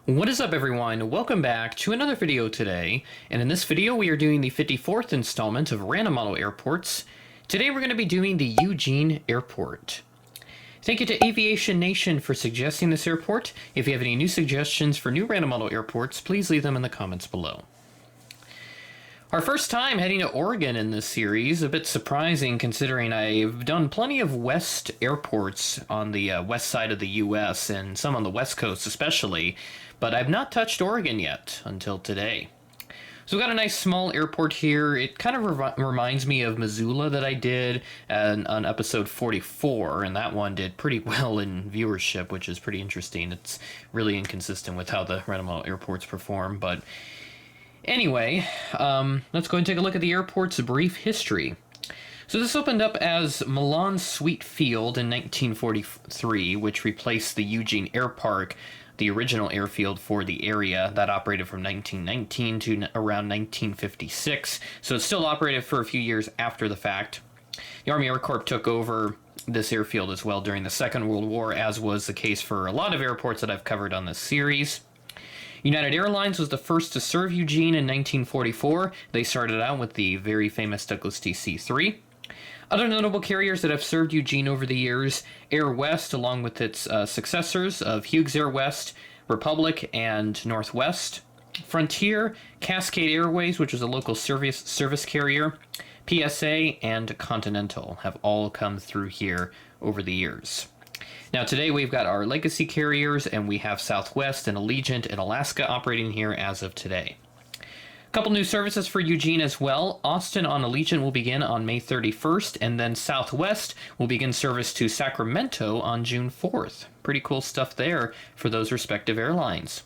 What is up, everyone? Welcome back to another video today, and in this video we are doing the 54th installment of Random Model Airports. Today we're going to be doing the Eugene Airport. Thank you to Aviation Nation for suggesting this airport. If you have any new suggestions for new Random Model Airports, please leave them in the comments below. Our first time heading to Oregon in this series, a bit surprising considering I've done plenty of west airports on the west side of the US and some on the west coast especially, but I've not touched Oregon yet until today. So we've got a nice small airport here. It kind of reminds me of Missoula that I did on episode 44, and that one did pretty well in viewership, which is pretty interesting. It's really inconsistent with how the Random Model Airports perform, but anyway, let's go and take a look at the airport's brief history. So this opened up as Milan Sweet Field in 1943, which replaced the Eugene Air Park, the original airfield for the area that operated from 1919 to around 1956. So it still operated for a few years after the fact. The Army Air Corps took over this airfield as well during the Second World War, as was the case for a lot of airports that I've covered on this series. United Airlines was the first to serve Eugene in 1944. They started out with the very famous Douglas DC-3. Other notable carriers that have served Eugene over the years: Air West, along with its successors of Hughes Air West, Republic, and Northwest. Frontier, Cascade Airways, which was a local service carrier, PSA, and Continental have all come through here over the years. Now today we've got our legacy carriers, and we have Southwest and Allegiant and Alaska operating here as of today. A couple new services for Eugene as well. Austin on Allegiant will begin on May 31st, and then Southwest will begin service to Sacramento on June 4th. Pretty cool stuff there for those respective airlines.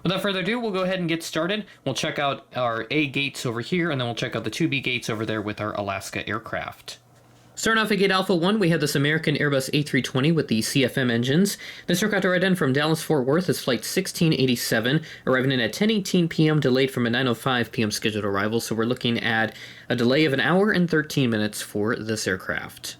Without further ado, we'll go ahead and get started. We'll check out our A gates over here, and then we'll check out the 2B gates over there with our Alaska aircraft. Starting off at Gate Alpha 1, we have this American Airbus A320 with the CFM engines. This aircraft arrived in from Dallas-Fort Worth as Flight 1687, arriving in at 10:18 p.m., delayed from a 9:05 p.m. scheduled arrival, so we're looking at a delay of an hour and 13 minutes for this aircraft.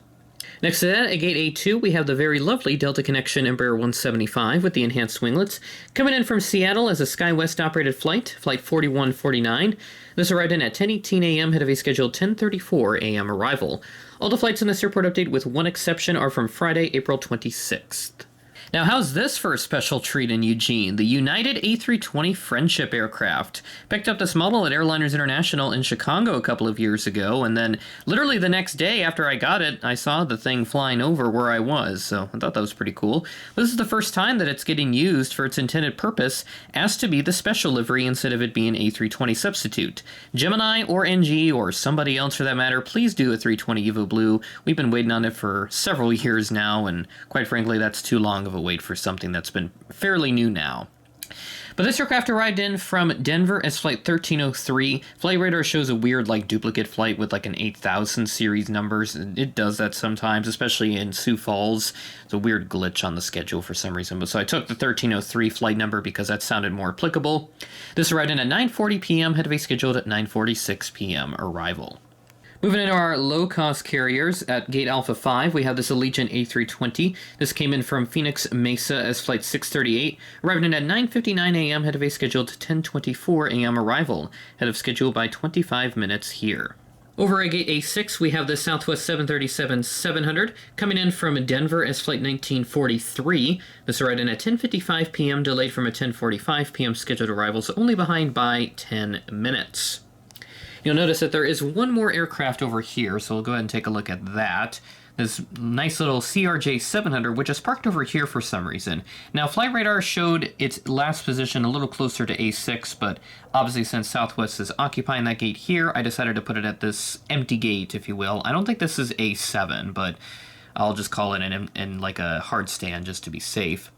Next to that, at Gate A2, we have the very lovely Delta Connection Embraer 175 with the enhanced winglets, coming in from Seattle as a SkyWest operated flight, Flight 4149. This arrived in at 10:18 a.m. ahead of a scheduled 10:34 a.m. arrival. All the flights in this airport update, with one exception, are from Friday, April 26th. Now, how's this for a special treat in Eugene? The United A320 Friendship aircraft. Picked up this model at Airliners International in Chicago a couple of years ago, and then literally the next day after I got it, I saw the thing flying over where I was, so I thought that was pretty cool. This is the first time that it's getting used for its intended purpose, as to be the special livery instead of it being A320 substitute. Gemini or NG, or somebody else for that matter, please do a 320 Evo Blue. We've been waiting on it for several years now, and quite frankly, that's too long of a wait for something that's been fairly new now. But this aircraft arrived in from Denver as Flight 1303. Flight Radar shows a weird, duplicate flight with an 8000 series numbers. It does that sometimes, especially in Sioux Falls. It's a weird glitch on the schedule for some reason. But so I took the 1303 flight number because that sounded more applicable. This arrived in at 9:40 p.m., ahead of a scheduled at 9:46 p.m. arrival. Moving into our low-cost carriers, at Gate Alpha 5, we have this Allegiant A320. This came in from Phoenix Mesa as Flight 638, arriving in at 9:59 a.m., ahead of a scheduled 10:24 a.m. arrival, ahead of schedule by 25 minutes here. Over at Gate A6, we have the Southwest 737-700, coming in from Denver as Flight 1943. This arrived in at 10:55 p.m., delayed from a 10:45 p.m. scheduled arrival, so only behind by 10 minutes. You'll notice that there is one more aircraft over here, so we'll go ahead and take a look at that. This nice little CRJ-700, which is parked over here for some reason. Now, Flight Radar showed its last position a little closer to A6, but obviously since Southwest is occupying that gate here, I decided to put it at this empty gate, if you will. I don't think this is A7, but I'll just call it in a hard stand just to be safe.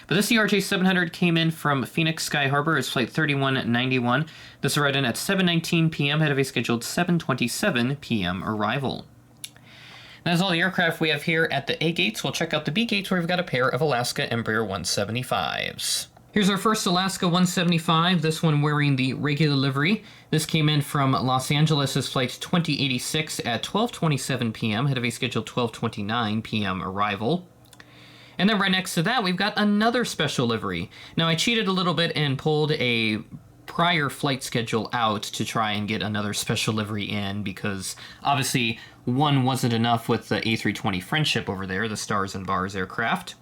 But this CRJ-700 came in from Phoenix Sky Harbor as Flight 3191. This arrived in at 7:19 p.m. ahead of a scheduled 7:27 p.m. arrival. That's all the aircraft we have here at the A gates. We'll check out the B gates, where we've got a pair of Alaska Embraer 175s. Here's our first Alaska 175, this one wearing the regular livery. This came in from Los Angeles as Flight 2086 at 12:27 p.m. ahead of a scheduled 12:29 p.m. arrival. And then right next to that, we've got another special livery. Now, I cheated a little bit and pulled a prior flight schedule out to try and get another special livery in, because obviously one wasn't enough with the A320 Friendship over there, the Stars and Bars aircraft.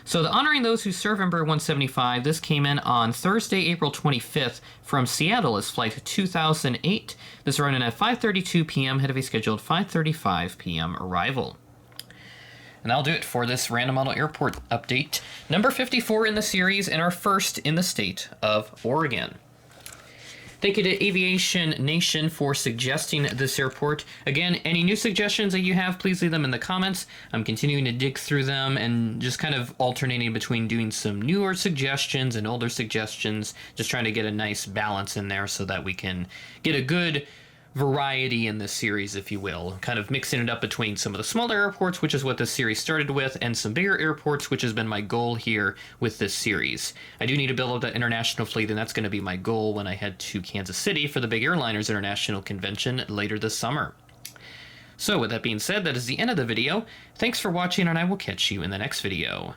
So the Honoring Those Who Serve Embraer 175, this came in on Thursday, April 25th from Seattle as Flight 2008. This running at 5:32 p.m., head of a scheduled 5:35 p.m. arrival. And that'll do it for this Random Model Airport update. Number 54 in the series and our first in the state of Oregon. Thank you to Aviation Nation for suggesting this airport. Again, any new suggestions that you have, please leave them in the comments. I'm continuing to dig through them and just kind of alternating between doing some newer suggestions and older suggestions, just trying to get a nice balance in there so that we can get a good variety in this series, if you will. Kind of mixing it up between some of the smaller airports, which is what this series started with, and some bigger airports, which has been my goal here with this series. I do need to build up that international fleet, and that's going to be my goal when I head to Kansas City for the Big Airliners International Convention later this summer. So with that being said, that is the end of the video. Thanks for watching, and I will catch you in the next video.